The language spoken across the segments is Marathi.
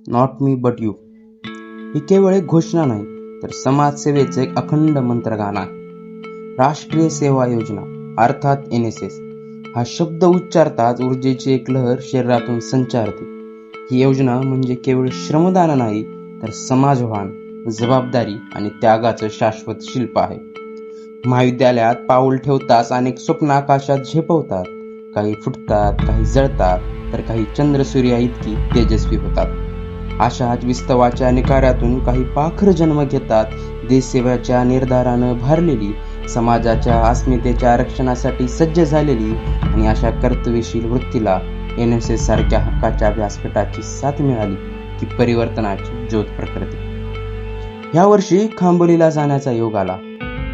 नॉट मी बट यू ही केवळ एक घोषणा नाही, तर समाजसेवेचे एक अखंड मंत्रगान आहे. राष्ट्रीय सेवा योजना अर्थात NSS हा शब्द उच्चारताच ऊर्जेची एक लहर शरीरातून संचारते. ही योजना म्हणजे केवळ श्रमदान नाही, तर समाजभान, जबाबदारी आणि त्यागाचं शाश्वत शिल्प आहे. महाविद्यालयात पाऊल ठेवताच अनेक स्वप्न आकाशात झेपवतात. काही फुटतात, काही जळतात, तर काही चंद्रसूर्या इतकी तेजस्वी होतात. अशाच विस्तवाच्या निकाऱ्यातून काही पाखर जन्म घेतात. देशसेवेच्या निर्धारानं भारलेली, समाजाच्या अस्मितेच्या रक्षणासाठी सज्ज झालेली आणि अशा कर्तव्यशील वृत्तीला NSS सारख्या हक्काच्या व्यासपीठाची साथ मिळाली की परिवर्तनाची ज्योत प्रकटते. यावर्षी खांबोलीला जाण्याचा योग आला.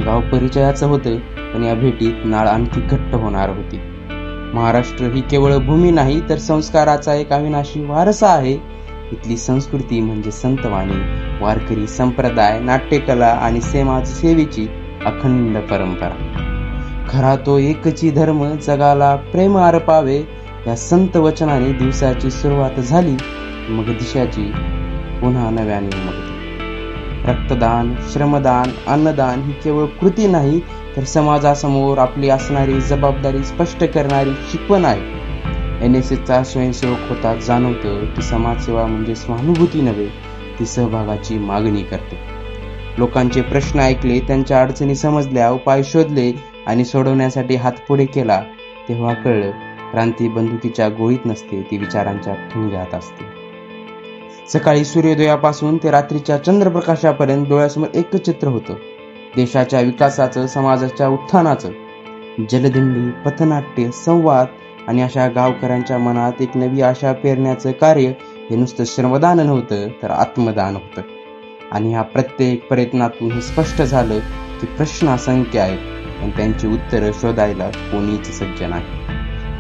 गाव परिचयाचं होतं, पण या भेटीत नाळ आणखी घट्ट होणार होती. महाराष्ट्र ही केवळ भूमी नाही, तर संस्काराचा एक अविनाशी वारसा आहे. इथली संस्कृती म्हणजे संतवाणी, वारकरी संप्रदाय, नाट्यकला आणि समाजसेवेची अखंड परंपरा. खरा तो एकची धर्म, जगाला प्रेम अर्पावे, या संत वचनाने दिवसाची सुरुवात झाली. मग दिशाची पुन्हा नव्याने उमगते. रक्तदान, श्रमदान, अन्नदान ही केवळ कृती नाही, तर समाजासमोर आपली असणारी जबाबदारी स्पष्ट करणारी शिकवण आहे. NSSचा स्वयंसेवक होता जाणवतं की समाजसेवा म्हणजे स्वानुभूती नव्हे, ती सहभागाची मागणी करते. लोकांचे प्रश्न ऐकले, त्यांच्या अडचणी समजल्या, उपाय शोधले आणि सोडवण्यासाठी हात पुढे केला, तेव्हा कळलं क्रांती बंदुकीच्या गोळीत नसते, ती विचारांच्या ठिणग्यात असते. सकाळी सूर्योदयापासून ते रात्रीच्या चंद्रप्रकाशापर्यंत डोळ्यासमोर एकच चित्र होतं. देशाच्या विकासाचं, समाजाच्या उत्थानाचं. जलदिंडी, पथनाट्य, संवाद आणि अशा गावकऱ्यांच्या मनात एक नवी आशा पेरण्याचं कार्य हे नुसतं श्रमदान नव्हतं, तर आत्मदान होतं. आणि ह्या प्रत्येक प्रयत्नातून हे स्पष्ट झालं की प्रश्न असंख्य आहेत, पण त्यांची उत्तरं शोधायला कोणीच सज्ज नाही.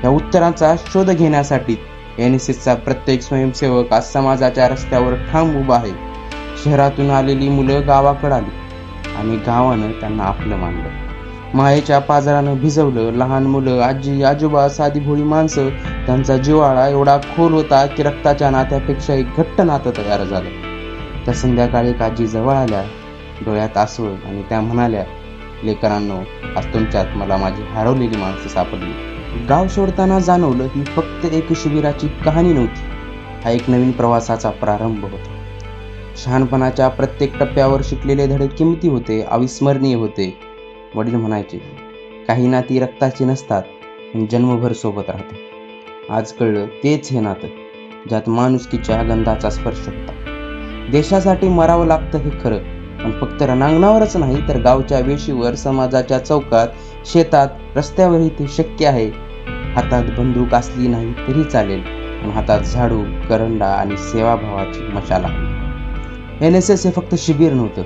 या उत्तरांचा शोध घेण्यासाठी NSSचा प्रत्येक स्वयंसेवक आज समाजाच्या रस्त्यावर ठाम उभा आहे. शहरातून आलेली मुलं गावाकडे आली आणि गावानं त्यांना आपलं मानलं. मायेच्या पाजरानं भिजवलं. लहान मुलं, आजी आजोबा, साधी भोळी माणसं, त्यांचा जिव्हाळा एवढा खोल होता की रक्ताच्या नात्यापेक्षा एक घट्ट नातं तयार झालं. त्या संध्याकाळी आजी जवळ आल्या, डोळ्यात आसू, आणि त्या म्हणाल्या, लेकरांनो, आज तुमच्यात मला माझी हरवलेली माणसं सापडली. गाव सोडताना जाणवलं ही फक्त एक शिबिराची कहाणी नव्हती, हा एक नवीन प्रवासाचा प्रारंभ होता. शहाणपणाच्या प्रत्येक टप्प्यावर शिकलेले धडे किमती होते, अविस्मरणीय होते. वडील म्हणायचे, काही नाती रक्ताची नसतात, पण जन्मभर सोबत राहते. आज कळलं तेच हे नातं, ज्यात माणुसकीच्या गंधाचा स्पर्श होता. देशासाठी मरावं लागतं हे खरं, पण फक्त रणांगणावरच नाही, तर गावच्या वेशीवर, समाजाच्या चौकात, शेतात, रस्त्यावरही ते शक्य आहे. हातात बंदूक असली नाही तरी चालेल, पण हातात झाडू, करंडा आणि सेवाभावाची मशाल आहे. NSS हे फक्त शिबिर नव्हतं,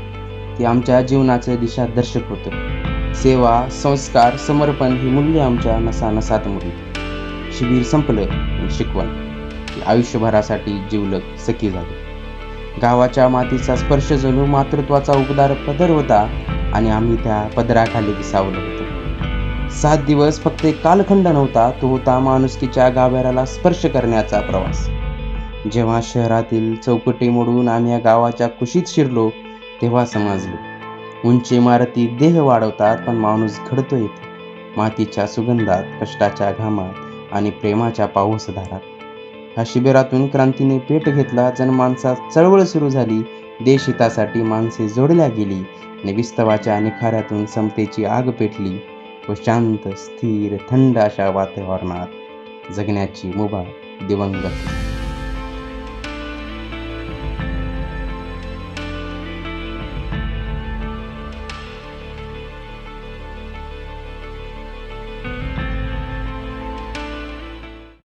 ते आमच्या जीवनाचं दिशादर्शक होतं. सेवा, संस्कार, समर्पण ही मूल्य आमच्या नसानसात मुरली. शिबिर संपलं, पण शिकवण ही आयुष्यभरासाठी जिवलग सखी झाली. गावाच्या मातीचा स्पर्श जणू मातृत्वाचा उबदार पदर होता आणि आम्ही त्या पदराखाली विसावलं होतं. 7 दिवस फक्त एक कालखंड नव्हता, तो होता माणुसकीच्या गाभाऱ्याला स्पर्श करण्याचा प्रवास. जेव्हा शहरातील चौकटी मोडून आम्ही या गावाच्या कुशीत शिरलो, तेव्हा समजलं, उंच इमारती देह वाढवतात, पण माणूस घडतो येतो, मातीच्या सुगंधात, कष्टाच्या घामात आणि प्रेमाच्या पाऊसधारात. ह्या शिबिरातून क्रांतीने पेट घेतला, जनमानसात चळवळ सुरू झाली, देशहितासाठी माणसे जोडल्या गेली आणि विस्तवाच्या निखाऱ्यातून समतेची आग पेटली व शांत, स्थिर, थंड अशा वातावरणात जगण्याची मुभा दिवंगत